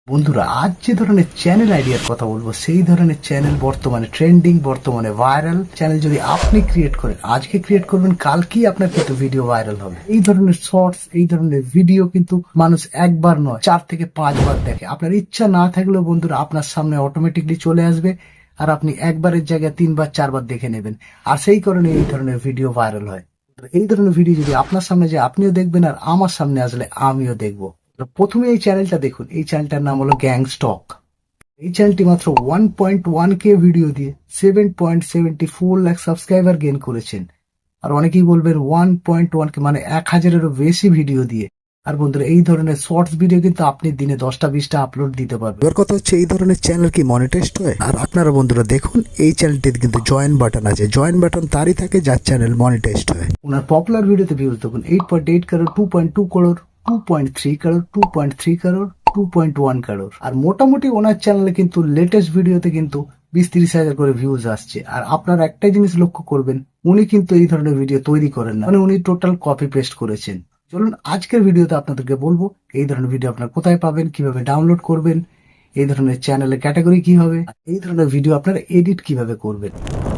বন্ধুরা, আজ যে ধরনের চ্যানেল আইডিয়ার কথা বলবো সেই ধরনের চ্যানেল বর্তমানে ট্রেন্ডিং, বর্তমানে ভাইরাল চ্যানেল যদি আপনি ক্রিয়েট করেন, আজকে ক্রিয়েট করবেন, কালকেই আপনার কিন্তু ভিডিও ভাইরাল হবে। এই ধরনের শর্টস, এই ধরনের ভিডিও কিন্তু মানুষ একবার নয় 4 থেকে 5 বার দেখে। আপনার ইচ্ছা না থাকলেও বন্ধুরা আপনার সামনে অটোমেটিকলি চলে আসবে, আর আপনি একবারের জায়গায় 3 বার 4 বার দেখে নেবেন। আর সেই কারণে এই ধরনের ভিডিও ভাইরাল হয়। এই ধরনের ভিডিও যদি আপনার সামনে যায় আপনিও দেখবেন, আর আমার সামনে আসলে আমিও দেখবো। তো প্রথমে এই চ্যানেলটা দেখুন। এই চ্যানেলটার নাম হলো গ্যাংস্টক। এই চ্যানেলটি মাত্র 1.1K ভিডিও দিয়ে 7.74 লাখ সাবস্ক্রাইবার গেইন করেছেন। আর অনেকেই বলবেন 1.1K মানে 1000-এরও বেশি ভিডিও দিয়ে। আর বন্ধুরা, এই ধরনের শর্টস ভিডিও কিন্তু আপনি দিনে 10টা-20টা আপলোড দিতে পারবেন। এবার কথা হচ্ছে, এই ধরনের চ্যানেল কি মনিটাইজড হয়? আর আপনারা বন্ধুরা দেখুন, এই চ্যানেলটিতে কিন্তু জয়েন বাটন আছে। জয়েন বাটন তারই থাকে যার চ্যানেল মনিটাইজড হয়। ওনার পপুলার ভিডিওতে ভিউজ দেখুন 8.8 কারোর, 2.2 কারোর, 2.3 কারোর, 2.3 কারোর, 2.1 কারোর। আর মোটামুটি ওনার চ্যানেলে কিন্তু লেটেস্ট ভিডিওতে কিন্তু 20-30 হাজার করে ভিউজ আসছে। আর আপনারা একটাই জিনিস লক্ষ্য করবেন, উনি কিন্তু এই ধরনের ভিডিও তৈরি করেন না, মানে উনি টোটাল কপি পেস্ট করেছেন। চলুন আজকের ভিডিওতে আপনাদেরকে বলবো এই ধরনের ভিডিও আপনারা কোথায় পাবেন, কিভাবে ডাউনলোড করবেন, এই ধরনের চ্যানেলের ক্যাটাগরি কি হবে, এই ধরনের ভিডিও আপনারা এডিট কিভাবে করবেন।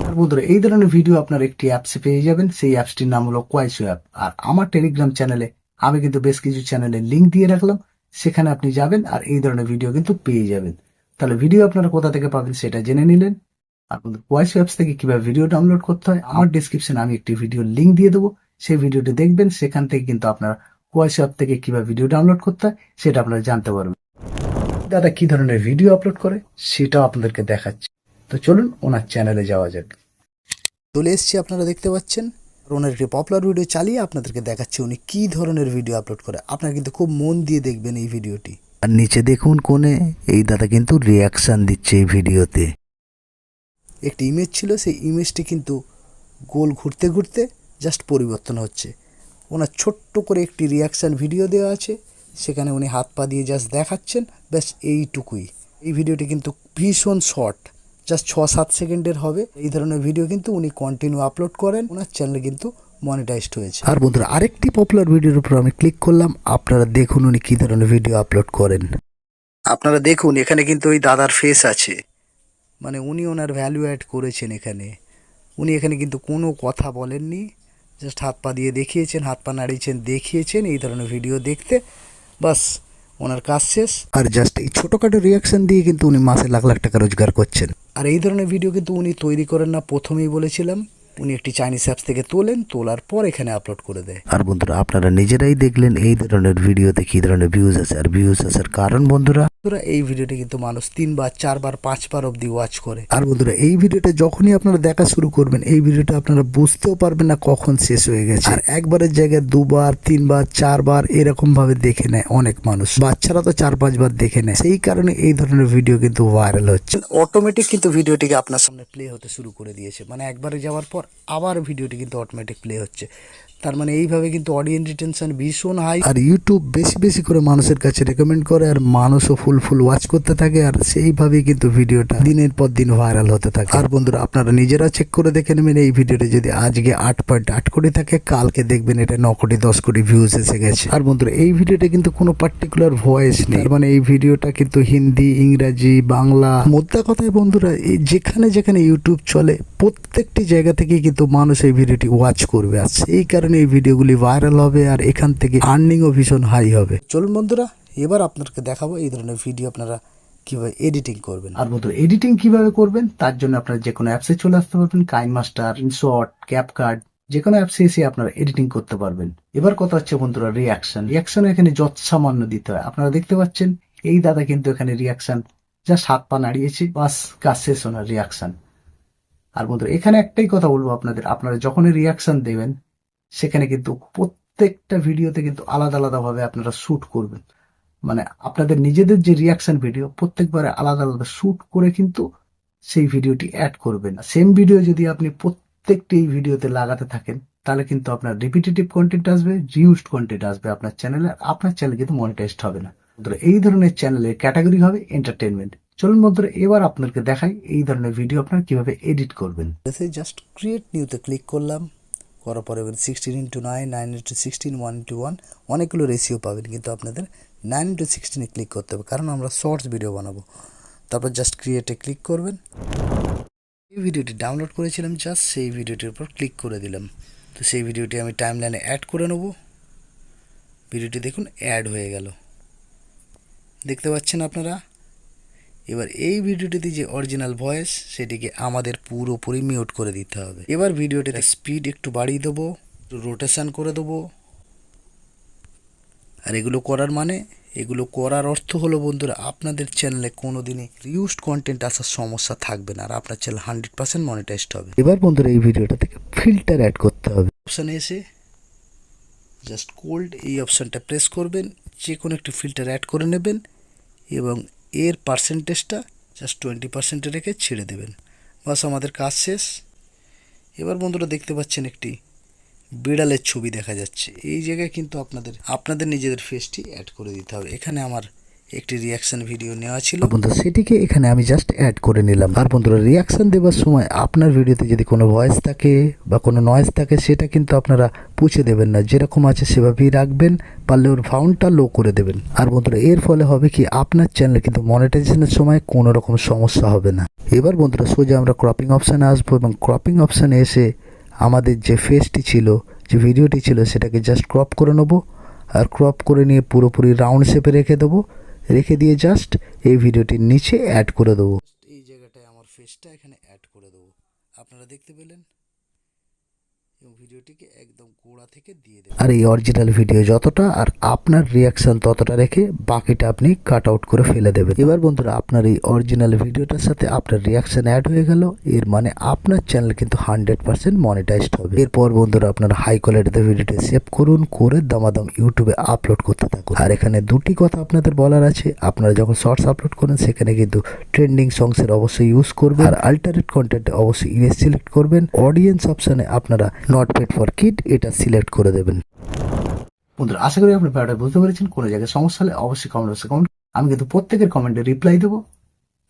আর বন্ধুরা, এই ধরনের ভিডিও আপনারা একটি অ্যাপসে পেয়ে যাবেন। সেই অ্যাপসটির নাম হলো কোয়াইশো অ্যাপ। আর আমার টেলিগ্রাম চ্যানেলে আমি কিন্তু বেশ কিছু চ্যানেলের লিঙ্ক দিয়ে রাখলাম, সেখানে আপনি যাবেন আর এই ধরনের ভিডিও কিন্তু পেয়ে যাবেন। তাহলে ভিডিও আপনারা কোথা থেকে পাবেন সেটা জেনে নিলেন। আর বন্ধু, কোয়াইশো অ্যাপস থেকে কিভাবে ভিডিও ডাউনলোড করতে হয় আমার ডিসক্রিপশনে আমি একটি ভিডিও লিঙ্ক দিয়ে দেবো। সেই ভিডিওটি দেখবেন, সেখান থেকে কিন্তু আপনারা কোয়াইশো অ্যাপ থেকে কিভাবে ভিডিও ডাউনলোড করতে হয় সেটা আপনারা জানতে পারবেন। দাদা কি ধরনের ভিডিও আপলোড করে সেটাও আপনাদেরকে দেখাচ্ছি। তো চলুন ওনার চ্যানেলে যাওয়া যাক। চলে এসছি, আপনারা দেখতে পাচ্ছেন। আর ওনার একটি পপুলার ভিডিও চালিয়ে আপনাদেরকে দেখাচ্ছি উনি কি ধরনের ভিডিও আপলোড করে। আপনারা কিন্তু খুব মন দিয়ে দেখবেন এই ভিডিওটি। আর নিচে দেখুন কোণে এই দাদা কিন্তু রিয়াকশন দিচ্ছে এই ভিডিওতে। একটি ইমেজ ছিল, সেই ইমেজটি কিন্তু গোল ঘুরতে ঘুরতে জাস্ট পরিবর্তন হচ্ছে। ওনার ছোট্ট করে একটি রিয়াকশান ভিডিও দেওয়া আছে, সেখানে উনি হাত পা দিয়ে জাস্ট দেখাচ্ছেন, ব্যাস এইটুকুই। এই ভিডিওটি কিন্তু ভীষণ শর্ট, জাস্ট 6-7 সেকেন্ডের হবে। এই ধরনের ভিডিও কিন্তু উনি কন্টিনিউ আপলোড করেন, ওনার চ্যানেলে কিন্তু মনিটাইজড হয়েছে। আর বন্ধুরা, আরেকটি পপুলার ভিডিওর উপর আমি ক্লিক করলাম। আপনারা দেখুন উনি কি ধরনের ভিডিও আপলোড করেন। আপনারা দেখুন এখানে কিন্তু ওই দাদার ফেস আছে, মানে উনি ওনার ভ্যালু অ্যাড করেছেন এখানে। উনি এখানে কিন্তু কোনো কথা বলেননি, জাস্ট হাত পা দিয়ে দেখিয়েছেন, হাত পা নাড়িয়েছেন, দেখিয়েছেন এই ধরনের ভিডিও দেখতে, বাস ওনার কাজ শেষ। আর জাস্ট এই ছোটোখাটো রিয়াকশান দিয়ে কিন্তু উনি মাসে লাখ লাখ টাকা রোজগার করছেন। আর এই ধরনের ভিডিও কিন্তু উনি তৈরি করেন না, প্রথমেই বলেছিলাম। উনি একটি চাইনিজ অ্যাপস থেকে তোলার পর এখানে আপলোড করে দেয়। আর বন্ধুরা, আপনারা নিজেরাই দেখলেন এই ধরনের ভিডিওতে কি ধরনের ভিউজ আছে। আর ভিউজ আসার কারণ বন্ধুরা, এই ভিডিওটি কিন্তু মানুষ 3 বার 4 বার 5 বার অব্দি ওয়াচ করে। আর বন্ধুরা, এই ভিডিওটা যখনই আপনারা দেখা শুরু করবেন, এই ভিডিওটা আপনারা বুঝতেও পারবেন না কখন শেষ হয়ে গেছে। আর একবারের জায়গায় 2 বার 3 বার 4 বার এরকম ভাবে দেখে নেয় অনেক মানুষ। বাচ্চারা তো 4-5 বার দেখে নেয়। সেই কারণে এই ধরনের ভিডিও কিন্তু ভাইরাল হচ্ছে। অটোমেটিক কিন্তু ভিডিওটিকে আপনার সামনে প্লে হতে শুরু করে দিয়েছে, মানে একবারে যাওয়ার পর আবার ভিডিওটি কিন্তু অটোমেটিক প্লে হচ্ছে। তার মানে এইভাবে কিন্তু অডিয়েন্স রিটেনশন ভীষণ হাই। আর ইউটিউব বেশি বেশি করে মানুষের কাছে রেকমেন্ড করে, আর মানুষও ফুল ওয়াচ করতে থাকে। আর সেইভাবেই কিন্তু ভিডিওটা দিনের পর দিন ভাইরাল হতে থাকে। আর বন্ধুরা, আপনারা নিজেরা চেক করে দেখে নেবেন, এই ভিডিওটা যদি আজকে 8.8 কোটি থাকে, কালকে দেখবেন এটা 9 কোটি 10 কোটি ভিউজ এসে গেছে। আর বন্ধুরা, এই ভিডিওটা কিন্তু কোনো পার্টিকুলার ভয়েস নেই, মানে এই ভিডিওটা কিন্তু হিন্দি, ইংরাজি, বাংলা, মোদ্দা কথায় বন্ধুরা, এই যেখানে যেখানে ইউটিউব চলে প্রত্যেকটি জায়গা থেকে কিন্তু মানুষ এই ভিডিওটি ওয়াচ করবে। আর এই কারণে এই ভিডিওগুলি ভাইরাল হবে, আর এখান থেকে আর্নিংও ভীষণ হাই হবে। চলুন বন্ধুরা, এবার আপনাদেরকে দেখাবো এই ধরনের ভিডিও আপনারা কিভাবে এডিটিং করবেন। আর বন্ধুরা, এডিটিং কিভাবে করবেন তার জন্য আপনারা যে কোনো অ্যাপসে চলে আসতে পারবেন। কাইনমাস্টার, ইনশট, ক্যাপকাট, যে কোনো অ্যাপসে এসে আপনারা এডিটিং করতে পারবেন। এবার কথা হচ্ছে বন্ধুরা রিয়াকশন এখানে যত সামান্য দিতে হয়। আপনারা দেখতে পাচ্ছেন এই দাদা কিন্তু এখানে রিয়াকশন যা 7 পা নাড়িয়েছে, বাস কাজ শেষ ওনার রিয়াকশন। আর বন্ধুরা, এখানে একটাই কথা বলবো আপনাদের, আপনারা যখনই রিয়াকশন দেবেন সেখানে কিন্তু প্রত্যেকটা ভিডিওতে কিন্তু আলাদা আলাদা ভাবে আপনারা শুট করবেন। মানে আপনাদের নিজেদের যে রিয়াকশন ভিডিও প্রত্যেকবারে আলাদা আলাদা শুট করে কিন্তু সেই ভিডিওটি অ্যাড করবেন। সেম ভিডিও যদি আপনি প্রত্যেকটি ভিডিওতে লাগাতে থাকেন তাহলে কিন্তু আপনার রিপিটেটিভ কন্টেন্ট আসবে, রিউজড কন্টেন্ট আসবে আপনার চ্যানেলে, আপনার চ্যানেল কিন্তু মনিটাইজড হবে না। এই ধরনের চ্যানেলের ক্যাটাগরি হবে এন্টারটেনমেন্ট। চলুন বন্ধুরা, এবার আপনাদেরকে দেখাই এই ধরনের ভিডিও আপনারা কিভাবে এডিট করবেন। জাস্ট ক্রিয়েট নিউতে ক্লিক করলাম, করার পরে 16:9, 9:16, 1:1 অনেকগুলো রেশিও পাবেন, কিন্তু আপনাদের 9:16 ক্লিক করতে হবে, কারণ আমরা শর্টস ভিডিও বানাবো। তারপর জাস্ট ক্রিয়েটে ক্লিক করবেন। এই ভিডিওটি ডাউনলোড করেছিলাম, জাস্ট সেই ভিডিওটির উপর ক্লিক করে দিলাম। তো সেই ভিডিওটি আমি টাইমলাইনে অ্যাড করে নেব। ভিডিওটি দেখুন অ্যাড হয়ে গেল, দেখতে পাচ্ছেন আপনারা। এবার এই ভিডিওটিতে যে অরিজিনাল ভয়েস সেটিকে আমাদের পুরোপুরি মিউট করে দিতে হবে। এবার ভিডিওটিতে স্পিড একটু বাড়িয়ে দেবো, একটু রোটেশন করে দেবো। আর এগুলো করার অর্থ হলো বন্ধুরা, আপনাদের চ্যানেলে কোনোদিনই রিউজড কন্টেন্ট আসার সমস্যা থাকবে না, আর আপনার চ্যানেল 100% মনিটাইজড হবে। এবার বন্ধুরা এই ভিডিওটা থেকে ফিল্টার অ্যাড করতে হবে। অপশানে এসে জাস্ট কোল্ড এই অপশানটা প্রেস করবেন, যে কোনো একটি ফিল্টার অ্যাড করে নেবেন এবং এর পার্সেন্টেজটা জাস্ট 20% রেখে ছেড়ে দেবেন। বাস আমাদের কাজ শেষ। এবার বন্ধুরা দেখতে পাচ্ছেন একটি বিড়ালের ছবি দেখা যাচ্ছে। এই জায়গায় কিন্তু আপনাদের নিজেদের ফেসটি অ্যাড করে দিতে হবে। এখানে আমার একটি রিয়াকশন ভিডিও নেওয়া ছিল বন্ধুরা, সেটিকে এখানে আমি জাস্ট অ্যাড করে নিলাম। আর বন্ধুরা রিয়াকশন দেওয়ার সময় আপনার ভিডিওতে যদি কোনো ভয়েস থাকে বা কোনো নয়েজ থাকে, সেটা কিন্তু আপনারা পুছে দেবেন না, যেরকম আছে সেভাবেই রাখবেন। পারলে ওর সাউন্ডটা লো করে দেবেন। আর বন্ধুরা এর ফলে হবে কি, আপনার চ্যানেলে কিন্তু মনিটাইজেশনের সময় কোনো রকম সমস্যা হবে না। এবার বন্ধুরা সোজা আমরা ক্রপিং অপশানে আসবো এবং ক্রপিং অপশানে এসে আমাদের যে ফেসটি ছিল, যে ভিডিওটি ছিল, সেটাকে জাস্ট ক্রপ করে নেবো। আর ক্রপ করে নিয়ে পুরোপুরি রাউন্ড শেপে রেখে দেবো। রেখে দিয়ে জাস্ট এই ভিডিওটির নিচে অ্যাড করে দেবো। এই জায়গাটায় আমার ফেসটা এখানে অ্যাড করে দেবো। আপনারা দেখতে পেলেন, এবং ভিডিওটিকে একদম গোড়া থেকে দিয়ে দেবেন। আর এই অরিজিনাল ভিডিও যতটা আর আপনার রিয়াকশন ততটা রেখে বাকিটা আপনি কাট আউট করে ফেলে দেবেন। এবার বন্ধুরা আপনার এই অরিজিনাল ভিডিওটার সাথে আপনার রিয়াকশন অ্যাড হয়ে গেল, এর মানে আপনার চ্যানেল কিন্তু 100% মনিটাইজড হবে। এরপর বন্ধুরা আপনারা হাই কোয়ালিটিতে ভিডিওটি সেভ করুন, করে দামাদাম ইউটিউবে আপলোড করতে থাকুন। আর এখানে দুটি কথা আপনাদের বলার আছে, আপনারা যখন শর্টস আপলোড করেন সেখানে কিন্তু ট্রেন্ডিং সংসের অবশ্যই ইউজ করবেন, আর আল্টারনেট কন্টেন্টে অবশ্যই ইমেজ সিলেক্ট করবেন। অডিয়েন্স অপশানে আপনারা নট পেড ফর কিড এটা সিলেক্ট করে দেবেন। বন্ধুরা আশা করি আপনি ব্যাপারটা বুঝতে পেরেছেন। কোনো জায়গায় সমস্যা হলে অবশ্যই কমেন্ট, আমি কিন্তু প্রত্যেকের কমেন্টে রিপ্লাই দেবো।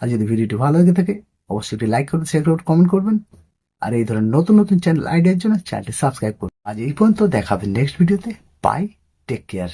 আর যদি ভিডিওটি ভালো লেগে থাকে অবশ্যই একটি লাইক করবেন, শেয়ার করবেন, কমেন্ট করবেন। আর এই ধরনের নতুন নতুন চ্যানেল আইডিয়ার জন্য চ্যানেলটি সাবস্ক্রাইব করুন। আজ এই পর্যন্ত, দেখাবেন নেক্সট ভিডিওতে। Bye, take care.